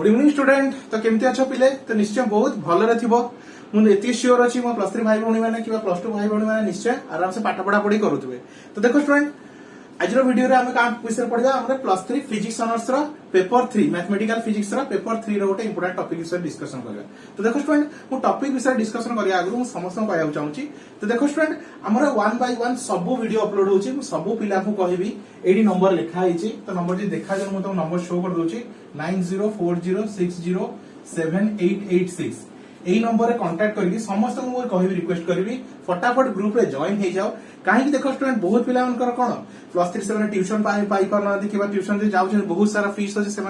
Good evening student. तो केमती अच्छो पिले? तो निश्चय बहुत भलरे थिबो। मुझे श्योर अच्छी मो प्लस 3 भाई भौणी मैंने कि प्लस 2 भाई भौणी मैंने निश्चय आराम से पाठ पढ़ा पढ़ी करुवे। तो देखो स्टूडेंट, आज वीडियो रे आमे काम विषय पढ़िबा हमरे प्लस 3 फिजिक्स ऑनर्स रो पेपर 3 मैथमेटिकल फिजिक्स रो पेपर 3 रो गोटे इंपोर्टेंट टॉपिक विषय डिस्कशन करबा। तो देखो स्टूडेंट, मु टॉपिक विषय डिस्कशन करिया आगु मु समस्त को कहया चाहूची। तो देखो स्टूडेंट, हमरे 1 बाय 1 सब वीडियो अपलोड होची। मु सब पिला को कहबी एडी नंबर लिखा हिची। तो नंबर जे देखा जन मु तो नंबर शो कर दोची 9040607886। एई नंबर रे कांटेक्ट करके समस्त को कहबी रिक्वेस्ट करबी फटाफट ग्रुप रे जॉइन हे जाओ। काहे कि देखो स्टूडेंट, बहुत पिला मनकर कोन प्लस 3 से ट्यूशन पाई पारना कि ट्यूशन से जाउ बहुत सारा फीस अछि, से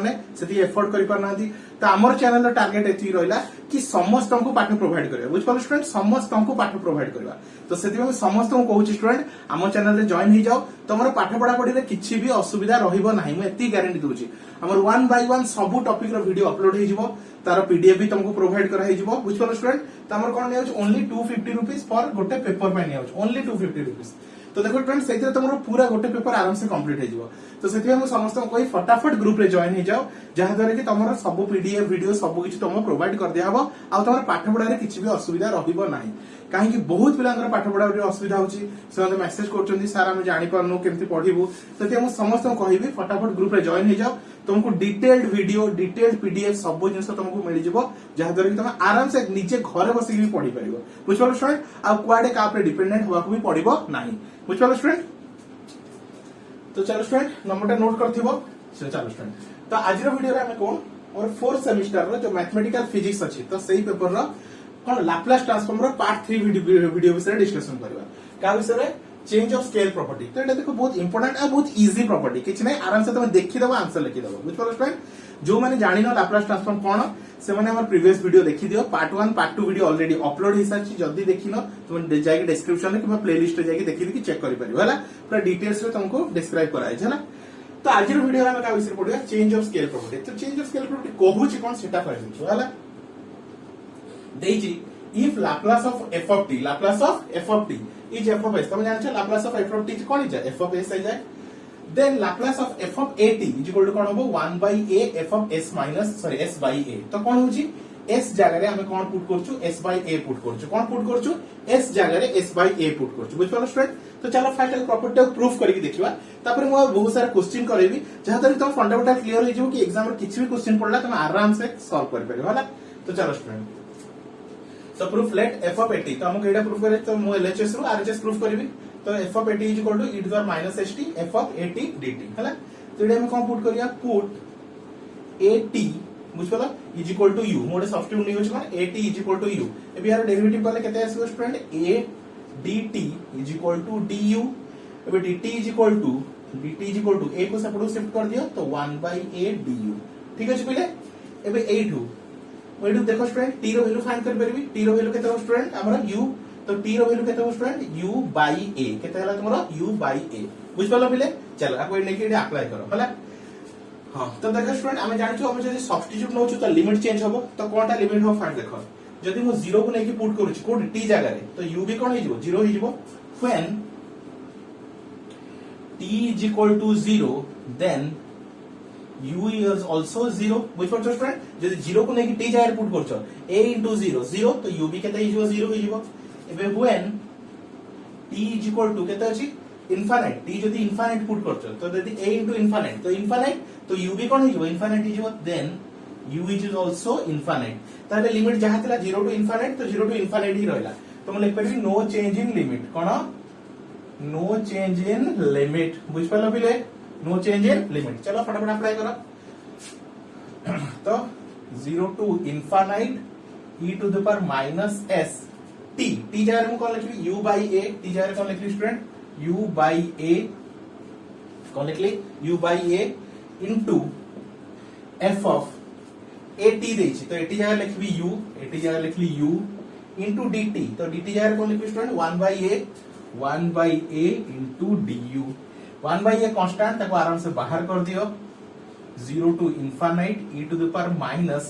एफोर्ड करि पारना। तो आमर चैनल टार्गेट एति रहिला कि समस्त को पाठ प्रोवाइड करबा। बुझ पालो स्टूडेंट, समस्त को पाठ प्रोवाइड करबा। तो सेति में समस्त को कहूची स्टूडेंट आम चैनल रे जॉइन हे जाओ। तमरो पाठ पढ़ा पढ़ी रे किछि भी असुविधा रहिबो नाही, मैं एति गारंटी दूची। हमर 1 बाय 1 सब टॉपिक रो वीडियो अपलोड हे जिवो, तार पीडीएफ भी तुमको प्रोवाइड करा हे जिवो। बुझ पालो स्टूडेंट, त हमर कोन नेउच ओनली 250 रुपीस फॉर गोटे पेपर पे नेउच ओनली 250 रुपीस। तो देखो फ्रेंड्स, से तुम पूरा गोटे पेपर आराम से कंप्लीट हो जाओ। तो से समस्त कही फटाफट ग्रुप रे जॉइन हो जाओ, जहाद्वारा कि तुम सब पीडीएफ वीडियो सब किसी तुमको प्रोवाइड कर दिया हो। आ तुम पाठ पढ़ा किसी भी असुविधा रहिबो नाही। कहीं बहुत पिला पाठ पढ़ा असुविधा होची, से मेसेज करछन्ती सर हम जानि पारनु केमती पढिबु। सेति हम समस्त कहबी फटाफट ग्रुप रे जॉइन हो जाओ। तुमको डिटेल्ड वीडियो डिटेल्ड पीडीएफ सब जिनिस तुमको मिल जिवो, जहाद्वारा कि तुम आराम से निजे घरे बसिक भी पढ़ी परिबो। बुझिपालो स्टूडेंट, आ कुआडे का पे डिपेंडेंट होवा को भी पड़िबो नाही। बुझिपालो स्टूडेंट। तो चलो स्टूडेंट, नंबरटा नोट करथिबो। चलो स्टूडेंट, तो आज रो वीडियो रे हम कोन और 4th सेमिस्टर रो जो मैथमेटिकल फिजिक्स अछि, तो सेही पेपर रो कोन लाप्लास ट्रांसफॉर्म रो पार्ट 3 वीडियो विषय डिस्कशन करबा। का विषय रे चेंज ऑफ स्केल प्रॉपर्टी। तो एटा देखो बहुत इंपोर्टेंट आ बहुत इजी प्रॉपर्टी, किछ नै आराम से तुम देखि दबो, आंसर लिखि दबो। बुझिपालो स्टूडेंट, जो माने जानि न लाप्लास ट्रांसफॉर्म कोन से माने हमर प्रीवियस वीडियो देखि दियो। Part 1 part 2 video already upload हिसाब छी। जल्दी देखि न तुम जाई डिस्क्रिप्शन रे कि प्लेलिस्ट रे जाई देखि कि चेक करि परिबो हला। पूरा डिटेल्स रे तुमको डिस्क्राइब कराय छै हला। तो आज रो वीडियो हम का विषय पढिया चेंज ऑफ स्केल प्रॉपर्टी। तो चेंज ऑफ स्केल प्रॉपर्टी कहू छी कोन सेटा कहै हला। देजी if Laplace of f of t is f of s, तुम जानछो Laplace of f of t कोन छै f of s है जाय। then Laplace of f of a t is equal to कोन होबो 1 by a f of s minus s by a। तो कोन होची s जगह रे हमें कोन पुट करछु s by a पुट करछु। कोन पुट करछु s जगह रे s by a पुट करछु। बुझ पालो स्टूडेंट। तो चलो फाइनल प्रॉपर्टी को प्रूफ करके देखिबा। तापर मु बहुत सारा क्वेश्चन करेबी, जहां तक तुम फंडामेंटल क्लियर हो जिवो कि एग्जाम रे किछि भी क्वेश्चन पड़ला तुम आराम से सॉल्व कर परिबो हला। तो चलो स्टूडेंट, तो proof late f of a t। तो हमको एटा प्रूफ करे तो मु LHS रो RHS प्रूफ करबी। तो f of a t is equal to e to the power minus st f of a t dt हला। तो एटा हम कोन पुट करिया पुट a t बुझ पला is equal to u। मोडे सब्स्टिट्यूट नै होछ कोन a t is equal to u। एबी यार डेरिवेटिव करले केते आसीबो student a dt is equal to du। एबे dt is equal to a को सेपटो शिफ्ट कर दियो तो 1 by a du। ठीक अछि पहिले। एबे 8 देखो स्टूडेंट टी रो वैल्यू फाइंड कर परबी। टी रो वैल्यू केते हो स्टूडेंट हमरा u। तो टी रो वैल्यू केते हो स्टूडेंट u by a। केते हला तुमरो u by a। बुझ पालो पहिले। चलो आ कोई नै कि अप्लाई करो हला। हां, तो देखो स्टूडेंट हम जानछो हम जदी सब्स्टिट्यूट नउछु तो लिमिट चेंज होबो। तो कोनटा लिमिट हो फाइंड देखो। जदी मु 0 को नै कि पुट करूची कोड t जगह रे तो u भी कोन हे जिवो 0 हे जिवो। when t is equal to 0 then u is also 0। बुझ पड़छ स्टूडेंट। जदी 0 को नै कि t जगह रे पुट करछ a into 0 0 तो u भी केते हिजो 0 हिजो। एबे when t is equal to केते अछि इनफाइनाइट। t जदी इनफाइनाइट पुट करछ तो जदी a into इनफाइनाइट तो इनफाइनाइट तो u भी कोन हिजो इनफाइनाइट हिजो। then u is also infinite। ताले लिमिट जहा थिला 0 to infinite तो 0 to infinite ही रहला। तो हम लिख परबी नो चेंज इन लिमिट। कोन नो चेंज इन लिमिट। बुझ पालो पिले नो चेंज इन लिमिट। चलो फटाफट अप्लाई करो। तो 0 to infinite e to the power minus s t जगह में कौन लिखली u by a। t जगह कौन लिखली स्टूडेंट u by a। कौन लिखली u by a into f of a t देछि। तो a t जगह लिखबी u, a t जगह लिखली u into dt। तो dt जगह कौन लिखबी student 1 by a into du। 1 by a constant ताको आराम से बाहर कर दियो। 0 to infinite e to the power minus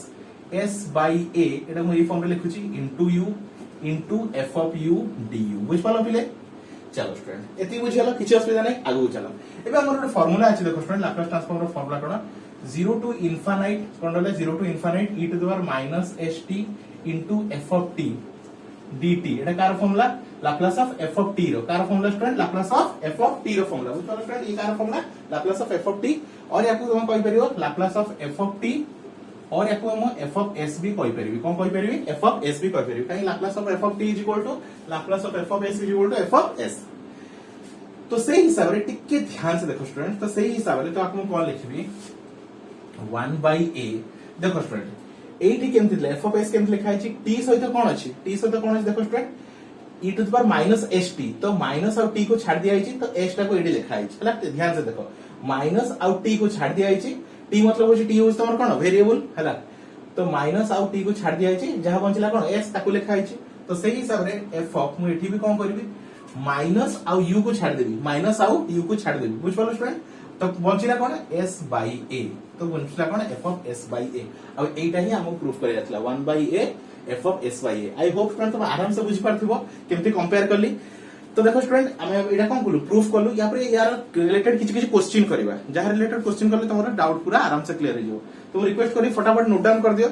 s by a एटा मु ए फॉर्म रे लिखुची into u into f of u du। बुझ पालो पिले। चलो स्टूडेंट एति बुझियलो किछ असुविधा नै, आगु चलो। एबे हमर फार्मूला अछि देखो स्टूडेंट लाप्लास ट्रांसफॉर्म रो फार्मूला कोन 0 to infinite कौन रहला 0 to infinite e to the power minus st into f of t dt एटा कार formula Laplace of f of t रो कार formula student Laplace of f of t रो formula बुझ पालो स्टूडेंट ये कार formula Laplace of f of t और याकू तुम कहि परियो Laplace of f of t और याकू हम f of s भी कहि परिबी कोन कहि परिबी f of s भी कहि परिबी काई Laplace of f of t Laplace of f of s f of s तो सही हिसाब रे टिके ध्यान से देखो स्टूडेंट तो सही हिसाब रे तो आपन कोन लिखबी 1 by a देखो स्टूडेंट एठी केमति f of s केमति लिखा छै t सहित कोन अछि t सहित कोन अछि देखो student e to the power minus st तो माइनस और t को छाड़ दिया आइछि तो s टा को एडी लिखा आइछि हला ध्यान से देखो माइनस और t को छाड़ दिया आइछि t मतलब होछि t होछि तमर कोन वेरिएबल हला तो माइनस और t को छाड़ दिया आइछि जहा बंचला कोन s ताको लिखा आइछि तो सही हिसाब रे f of मु एठी भी कोन करबी माइनस और u को छाड़ देबी माइनस और u को छाड़ देबी बुझ पालो स्टूडेंट तो बंचिला कोन s by a तो बंचिला कोन f of s by a अब एटा ही हमको प्रूफ करे जातला 1 by a f of s by a I hope student तुम आराम से बुझ पारथिबो केमति कंपेयर करली तो देखो स्टूडेंट हमें एटा कोन बोलू प्रूफ करलु या पर यार रिलेटेड किछ किछ क्वेश्चन करबा जहा रिलेटेड क्वेश्चन करले तमरा डाउट पूरा आराम से क्लियर हो जाओ तो रिक्वेस्ट करी फटाफट नोट डाउन कर दियो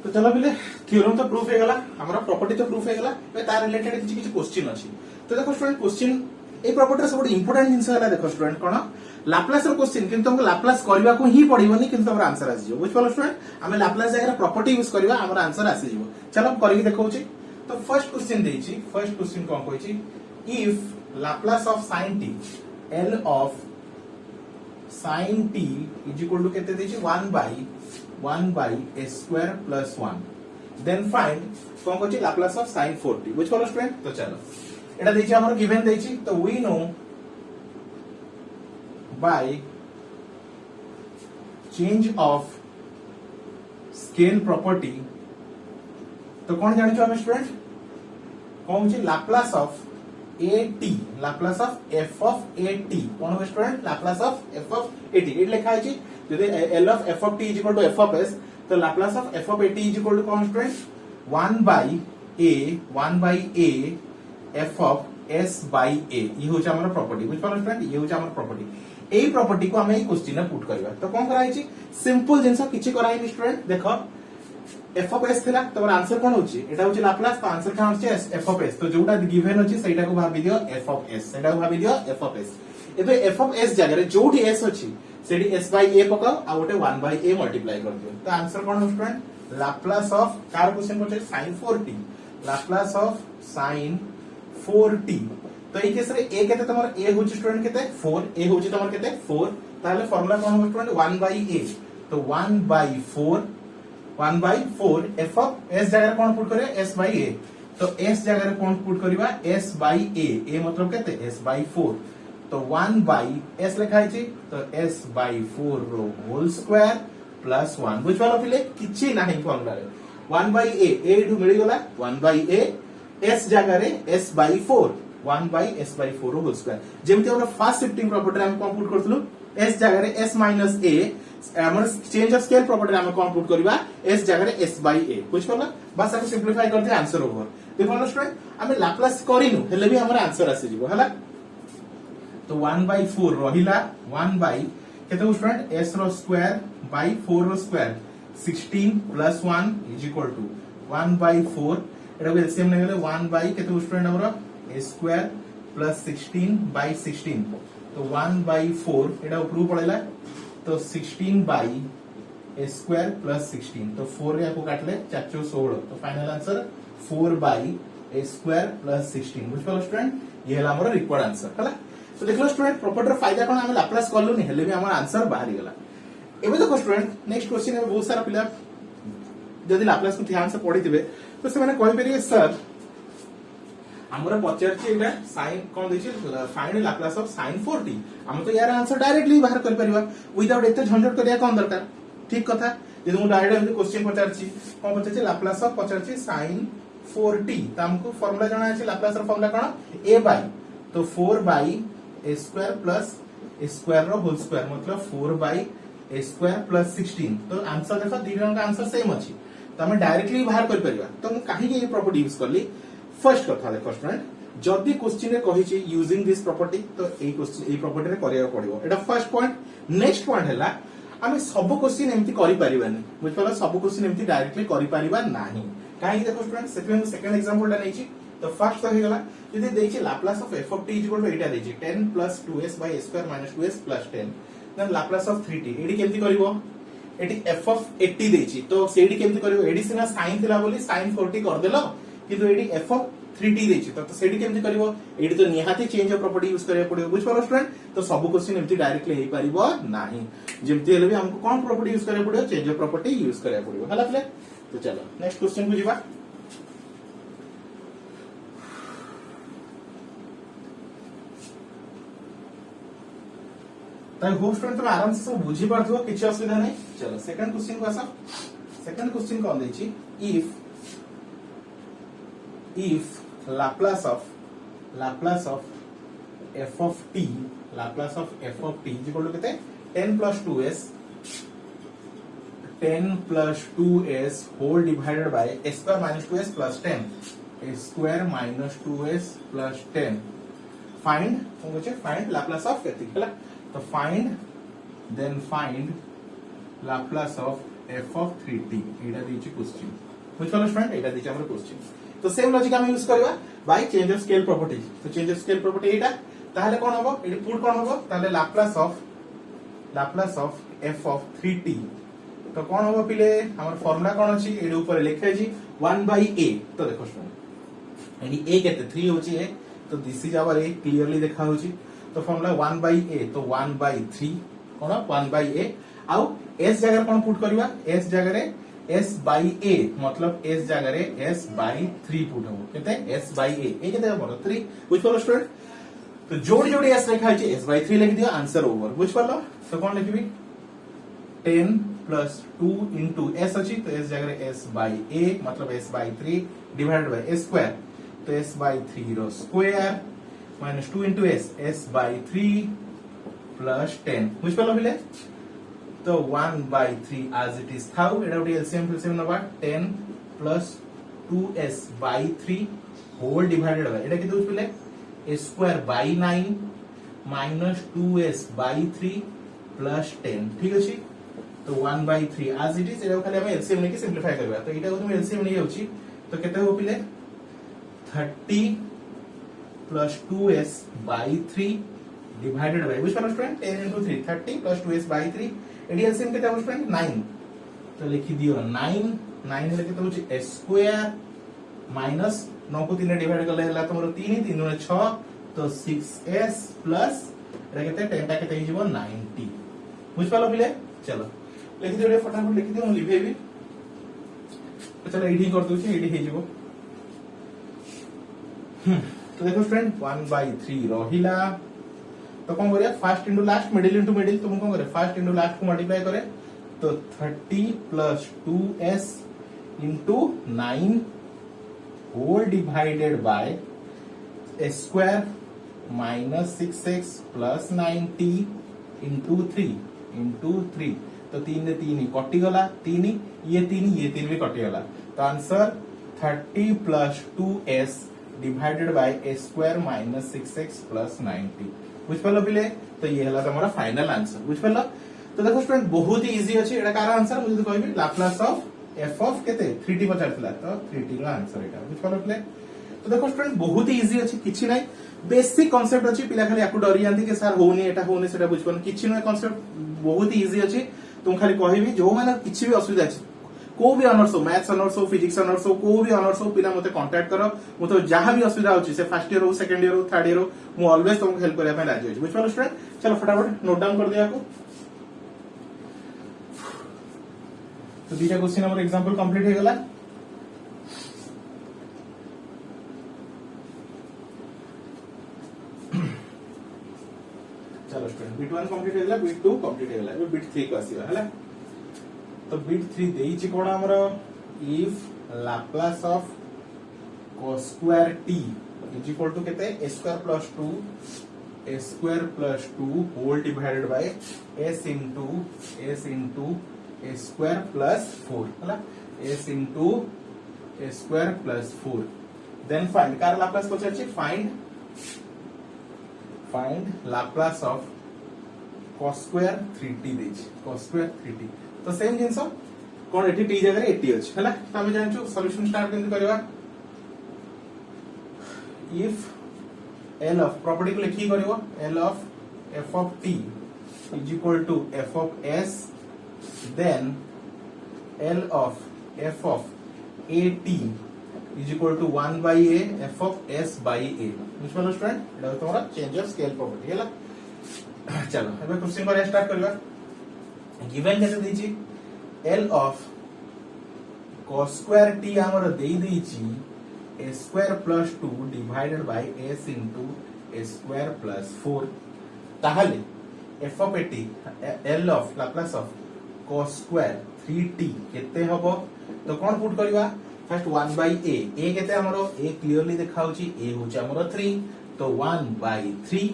तो चलो बिले थ्योरम तो प्रूफ हे गला हमरा प्रॉपर्टी तो प्रूफ हे गला पे तार रिलेटेड किछ किछ क्वेश्चन अछि तो देखो स्टूडेंट क्वेश्चन ए प्रॉपर्टी सब इंपोर्टेंट जिंस हला देखो स्टूडेंट कोन लाप्लास रो क्वेश्चन किंतु हमको लाप्लास करबा को ही पड़िबनी किंतु हमर आंसर आसी जो बुझ पालो स्टूडेंट हमें लाप्लास जगह प्रॉपर्टी यूज करबा हमर आंसर आसी जो चलो करके देखौ छी तो फर्स्ट क्वेश्चन देई छी फर्स्ट क्वेश्चन कोन कहै छी if Laplace of sin t l of sin t is equal to केते देई छी 1 by a square plus 1 then find कोन कहै छी लाप्लास ऑफ sin 4t बुझ पालो स्टूडेंट तो चलो एटा देई छी हमर गिवन देई छी तो we know by change of scale property तो कौन जानि छ हम स्टूडेंट कौन छी Laplace of at Laplace of f of at कौन हो student Laplace of f of at it लिखा है छी यदि l of f of t is equal to f of s तो Laplace of f of at is equal to कौन student 1 by a f of s by a ये हो छ हमर प्रॉपर्टी बुझ पालो स्टूडेंट ये हो छ हमर प्रॉपर्टी एई प्रॉपर्टी को हमें एई क्वेश्चन में पुट करबा तो कोन कराई छी सिंपल जिंस किछि कराई स्टूडेंट देखो f of s थिला तमर आंसर कोन होची एटा होची लाप्लास तो आंसर कोन होची f of s तो जोटा गिवन होची सेटा को भाबी दियो f of s सेटा को भाबी दियो f of s एबे f of s जगह रे जोठी s होची सेठी s by a पकाओ आ ओटे 1 by a मल्टीप्लाई कर दियो तो आंसर कोन हो student Laplace of car question को sin 4t Laplace of sin 4t तो এই কেস রে a কেতে তোমার a হচ্ছে স্টুডেন্ট কেতে 4 a হচ্ছে তোমার কেতে 4 তাহলে ফর্মুলা কোন হবে স্টুডেন্ট 1 by a তো 1 by 4 f of s জায়গায় কোন পুট করে s by a तो s জায়গায় কোন পুট করিবা s by a a मतलब কেতে s by 4 तो 1 by s লেখা আছে তো s by 4 रो होल स्क्वायर प्लस 1 बुझ पालो पिले किछि नाही फॉर्मूला रे 1 by a एठू मिली गला 1 by a s জায়গায় रे s by 4 1 by s by 4 whole square जेमति हमरा फास्ट शिफ्टिंग प्रॉपर्टी हम कंप्यूट करथलु s जगह रे s minus a हमर चेंज ऑफ स्केल प्रॉपर्टी हम कंप्यूट करबा s जगह रे s by a बुझ परला बस हम सिंपलीफाई करते आंसर ओवर देखो स्टूडेंट हम लाप्लास करिनु हेले भी हमर आंसर आसी जिवो हला तो 1 by 4 रहिला 1 by केते स्टूडेंट s रो स्क्वायर by 4 रो square 16 plus 1 is equal to 1 by 4 एटा को एलसीएम ने गेले 1 by केते स्टूडेंट हमर a square plus 16 by 16 तो 1 by 4 एटा ऊपर पड़ेला तो 16 by a square plus 16 तो 4 रे को काटले 4 16 तो final answer 4 by a square plus 16 बुझ पालो स्टूडेंट ये हला हमर रिक्वायर्ड आंसर हला तो देखलो स्टूडेंट प्रॉपर्टी रो फायदा कोन हम लाप्लास करलु नि हेले भी हमर आंसर बाहरी गेला एबे देखो स्टूडेंट नेक्स्ट क्वेश्चन में बहुत सारा पिला जदि लाप्लास को ध्यान से पढिथिबे तो से माने कहि परिए सर हमरा पचारछि एटा sin कोन दैछि find Laplace of sin 4t हम तो यार आंसर डायरेक्टली बाहर कर परिबा विदाउट एते झंझट करिया कोन दरकार ठीक कथा यदि मु डायरेक्ट क्वेश्चन पचारछि कोन पचारछि लाप्लास ऑफ पचारछि sin 4t त हमको फार्मूला जाना है लाप्लास रो फार्मूला कोन a बाय तो 4 by a square plus a square रो होल स्क्वायर मतलब 4 बाय a स्क्वायर प्लस 16 तो आंसर देखो दी जन का आंसर सेम अछि तो हम डायरेक्टली बाहर कर परिबा तो मु काहे ये प्रॉपर्टी यूज करली फर्स्ट कथा देखो स्टूडेंट जदि क्वेश्चन रे कहिछि यूजिंग दिस प्रॉपर्टी तो एई क्वेश्चन एई प्रॉपर्टी रे करिया पड़िबो एटा फर्स्ट पॉइंट नेक्स्ट पॉइंट हैला आमे सब क्वेश्चन एमती करि परिबानी बुझ पाला सब क्वेश्चन एमती डायरेक्टली करि परिबा नाही काहे देखो स्टूडेंट सेकंड एग्जांपल ला नैछि तो फर्स्ट तो हेगला यदि देछि Laplace of f of t equal to एटा देछि 10 plus 2s by a square minus 2s plus 10 then Laplace of 3t एडी केमती करिवो एटी f of 80 देछि तो सेडी केमती करिवो एडी सिना sin थिला बोली sin 40 कर देलो किंतु एडी f of 3t देछि तो सेडी केमती करिवो एडी तो निहाती चेंज ऑफ प्रॉपर्टी यूज करिया पड़ियो बुझ पारो स्टूडेंट तो सब क्वेश्चन एमती डायरेक्टली हेई परिबो नाही जेमती हेले भी हमको कोन प्रॉपर्टी यूज करिया पड़ियो चेंज ऑफ प्रॉपर्टी यूज करिया पड़ियो हला प्ले तो चलो नेक्स्ट क्वेश्चन को जिबा ताई होप स्टूडेंट तुम आराम से सब बुझी पारथो किछ असुविधा नहीं चलो सेकंड क्वेश्चन को आसा सेकंड क्वेश्चन कोन देछि if Laplace of f of t is equal to कितने 10 plus 2s whole divided by a square minus 2s plus 10 a square minus 2s plus 10 find Laplace of है तो find Laplace of f of 3t Etah दिछि question बुझ पालो student एटा दिछि हमर question तो same logic हम use करबा by change of scale property तो change of scale property एटा ताहले कोन हबो एडी पुट कोन हबो ताहले Laplace of f of 3t तो कोन हबो पिले हमर फार्मूला कोन अछि एडी ऊपर लिखे छी 1/a तो देखो स्टूडेंट एडी a केते 3 होची a तो this is our a clearly देखा होची तो फार्मूला 1/a तो 1/3 कोन 1/a आउ s जगह कोन पुट करबा s जगह रे s by a मतलब s जगह रे s by 3 पुट हो केते s by a ए केते हमर 3 बुझ पालो स्टूडेंट तो जोड़ी जोड़ी s लिखा है s by 3 लिख दियो आंसर ओवर बुझ पालो तो कोन लिखबी 10 plus 2 into s अछि तो s जगह रे s by a मतलब s by 3 divided by a square तो s by 3 रो square minus 2 into s by 3 plus 10 बुझ पालो बिले तो 1/3 as it is थाउ एटा उठी एलसीएम फिलसीएम नबा 10 plus 2s by 3 whole divided by एटा किते उठले a square by 9 minus 2s by 3 plus 10 ठीक अछि तो 1/3 as it is एटा खाली हम एलसीएम नेकी सिंपलीफाई करबा तो एटा को तुम एलसीएम नै होची तो केते हो पिले 30 plus 2s by 3 divided by which one student 10 into 3 30 plus 2s by 3 एडीएलसीएम केते हो स्टूडेंट 9 तो लिखि दियो 9 हेले केते होची s स्क्वायर माइनस 9 को 3 डिवाइड करले हला तमरो 3 3 गुणे 6 तो 6s प्लस एटा केते 10 टा केते हिजबो 90 बुझ पालो पिले चलो लिखि दियो फटाफट लिखि दियो हम लिखेबी तो चलो एडी कर दोची एडी हिजबो तो देखो स्टूडेंट 1/3 रहिला तो कौन करिया first into last middle into middle तो कौन करे फर्स्ट इनटू लास्ट को मल्टीप्लाई करे तो 30 plus 2s into 9 whole divided by a square minus 6x plus 90 into 3 तो 3 ने 3 कटि गला 3 ये 3 भी कटि गला तो answer 30 plus 2s divided by a square minus 6x plus 90 बुझ पालो बिले तो ये हला तमरा फाइनल आंसर बुझ पालो तो देखो स्टूडेंट बहुत ही इजी अछि एटा कार आंसर मुझे कहबी लाप्लास ऑफ f of केते 3t पचारतला तो 3t रो आंसर एटा बुझ पालो बिले तो देखो स्टूडेंट बहुत ही इजी अछि किछि नै बेसिक कांसेप्ट अछि पिला खाली याकु डरी जानती के सर होनी एटा होनी सेटा बुझ पालो किछि नै कांसेप्ट बहुत ही इजी अछि तुम खाली कहबी जो माने किछि भी असुविधा अछि को भी ऑनर्स हो मैथ्स ऑनर्स हो फिजिक्स ऑनर्स हो को भी ऑनर्स हो पिला मते कांटेक्ट करो मु तो जहां भी असुविधा होची से फर्स्ट ईयर हो सेकंड ईयर हो थर्ड ईयर हो मु ऑलवेज तुमको हेल्प करया पे राजी होची बुझ पालो स्टूडेंट चलो फटाफट नोट डाउन कर दिया को तो दीटा क्वेश्चन हमर एग्जांपल कंप्लीट हो गेला चलो स्टूडेंट बिट 1 कंप्लीट हो गेला बिट 2 कंप्लीट हो गेला अब बिट 3 को आसीबा हला तो बिट 3 देइछि कोन हमर if Laplace of cos square t is equal to केते a square plus 2 whole divided by s into a square plus 4 हला s into a square plus 4 then find कार लाप्लास पचारछि find Laplace of cos square 3t देछि cos square 3t तो same जिंस कोन एठी t जगह रे 80 अछि हला त हम जानछु सॉल्यूशन स्टार्ट केंति करबा इफ l of प्रॉपर्टी को लिखी करिवो l of f of t is equal to f of s then l of f of at is equal to 1 by a f of s by a which one student एटा तोरा change of scale property हला चलो एबे question पर start करबा given कैसे देछि l of cos square t हमर देई देछि a square plus 2 divided by s into a square plus 4 ताहले f of at l of Laplace of cos square 3t केते हबो तो कोन पुट करबा फर्स्ट 1 by a केते हमरो a क्लियरली देखाउची a होची हमरो 3 तो 1 by 3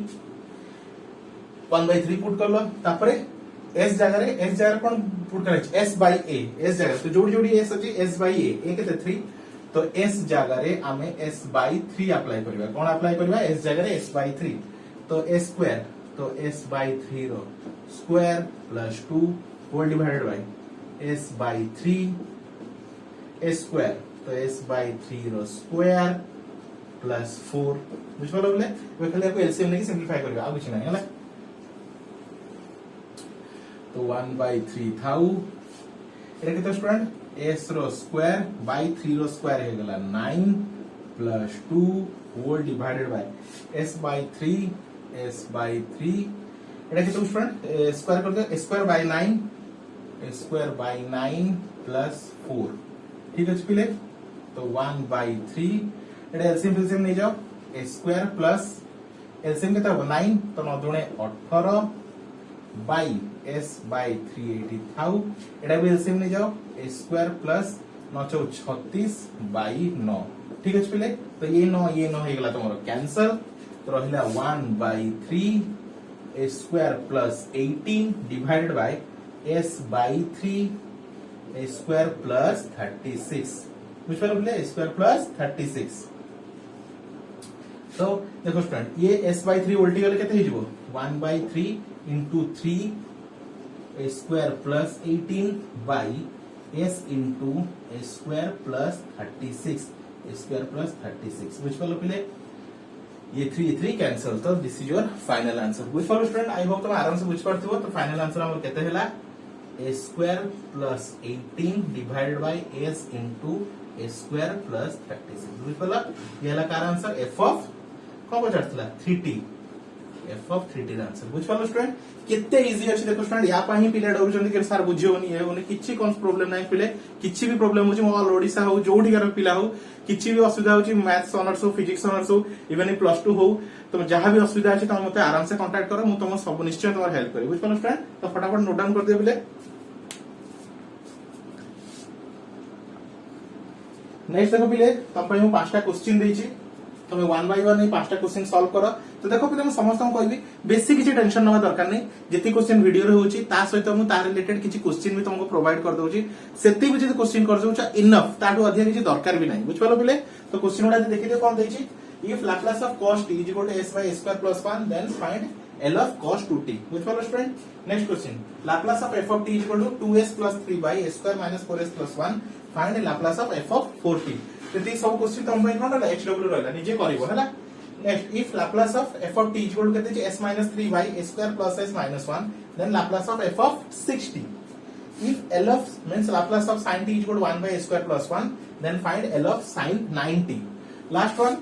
पुट करलो तापरे s जगह कोन पुट करे s by a s जगह तो जोड़ी जोड़ी s अछि s by a केते 3 तो s जगह रे आमे s by 3 अप्लाई करबा कोन अप्लाई करबा s जगह रे s by 3 तो s स्क्वायर तो s by 3 रो square plus 2 whole divided by s by 3 s square तो s by 3 रो स्क्वायर प्लस 4 बुझ पालो बोले वे खाली आपको एलसीएम लेके सिंपलीफाई करबा आ कुछ नहीं हला तो 1 by 3 थाउ एटा केते स्टूडेंट s रो स्क्वायर बाय 3 रो स्क्वायर हे गला 9 plus 2 whole divided by s by 3 एटा केते स्टूडेंट स्क्वायर कर दे स्क्वायर बाय 9 प्लस 4 ठीक है पिले तो 1 by 3 एटा एलसीएम नहीं जाओ s स्क्वायर प्लस एलसीएम केते हो 9 तो 9 दुणे 18 बाय s by 380 थाउ एटा भी एलसीएम नहीं जाओ a स्क्वायर प्लस 9 36 बाय 9 ठीक है पिले तो ये 9 हे गला तमरो कैंसल तो रहिला 1 by 3 a square plus 18 divided by s by 3 a square plus 36 which वाला बोले a स्क्वायर प्लस 36 तो देखो स्टूडेंट ये s by 3 उल्टी गले केते हिजबो 1 by 3 into 3 a square plus 18 by s into a square plus 36 a square plus 36 which follow पहले ये 3 कैंसिल तो this is your final answer which follow student I hope तुम आराम से बुझ पारथिबो तो फाइनल आंसर हमर केते हला a square plus 18 divided by s into a square plus 36 which follow ये हला कार आंसर f of को बचारथला 3t f of 3t the answer बुझ पालो स्टूडेंट केते इजी अछि देखो स्टूडेंट या पाही पिले डरुचंदी के सर बुझियोनी ए ओने किछि कोन प्रॉब्लम नै पिले किछि भी प्रॉब्लम होछि ऑल ओडिसा हो जोडी कर पिला हो किछि भी असुविधा होछि मैथ्स ऑनर्स हो फिजिक्स ऑनर्स हो इवन प्लस 2 हो तो जहां भी असुविधा अछि त मते आराम से कांटेक्ट करो मु तुम सब निश्चय तुम्हार हेल्प करी बुझ पालो स्टूडेंट तो फटाफट नोट डाउन कर दियो पिले नेक्स्ट देखो पिले तम पई मु पांचटा क्वेश्चन देछि तुम्हें 1 by 1 पांचटा क्वेश्चन सॉल्व करो तो देखो पिले समस्त कहबी बेसी किछि टेंशन नवा दरकार नै जेति क्वेश्चन वीडियो रे होची ता सहित मु ता रिलेटेड किछि क्वेश्चन भी तुमको प्रोवाइड कर दोची सेति भी जे क्वेश्चन कर दोचा इनफ ताटू अधिक किछि दरकार भी नै बुझ पालो पिले तो क्वेश्चन उडा देखि दे कोन देछि if Laplace of cos t is equal to s by a square plus 1 then find l of cos 2t बुझ पालो student next question Laplace of f of t is equal to 2s plus 3 by a square minus 4s plus 1 find Laplace of f of 4t तो सब question तुम पई कोन hw रहला निजे करिवो हला next if Laplace of f of t is equal to केते s minus 3 by a square plus s minus 1 then Laplace of f of 6t if l of means Laplace of sin t is equal to 1 by a square plus 1 then find l of sin 9t last one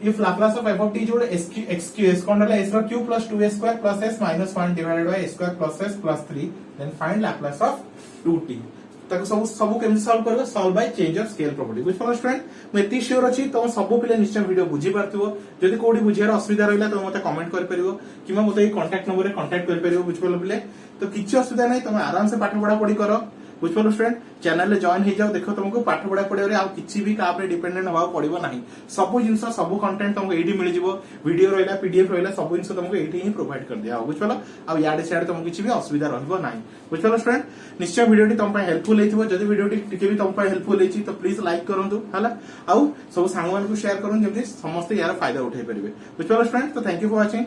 if Laplace of f of t is equal to x cube s कोन रहला s row cube plus 2s square plus s minus 1 divided by a square plus s plus 3 then find Laplace of 2t ताको सब केमि solve करबो solve by change of scale property बुझ पालो student मैं एती sure अछि तो सब पिले निश्चय वीडियो बुझी पारथिबो जदी कोडी बुझियार असुविधा रहला तो मते कमेंट कर परिबो किमा मते कांटेक्ट नंबर रे कांटेक्ट कर परिबो बुझ पालो पिले तो किछि असुविधा नै तुम आराम से पाठ पढ़ा पढ़ी करो बुझिपाल स्टूडेंट चैनल रे जॉइन हो जाओ देखो तुमको पाठ पढ़ा पड़े आ किसी भी का डिपेंडेंट हवा पड़ो ना सब जिन सब कंटेंट तुमको ये मिल जाव वीडियो रहा पीडीएफ रहा सब जिन तुमको ये प्रोवाइड कर दिया बुझिपाल आड़े सियाड़े तुमको किसी भी असुविधा रहा बुझिपाल स्टूडेंट निश्चय वीडियो तुम हेल्पफुल होती जब वीडियो टी तुम हेल्पफुल होती तो प्लीज लाइक करूँ है आउ सब सांग मान शेयर करूँ जमी समस्त यार फायदा उठे पारे बुझिपाल स्टूडेंट तो थैंक यू फॉर वाचिंग।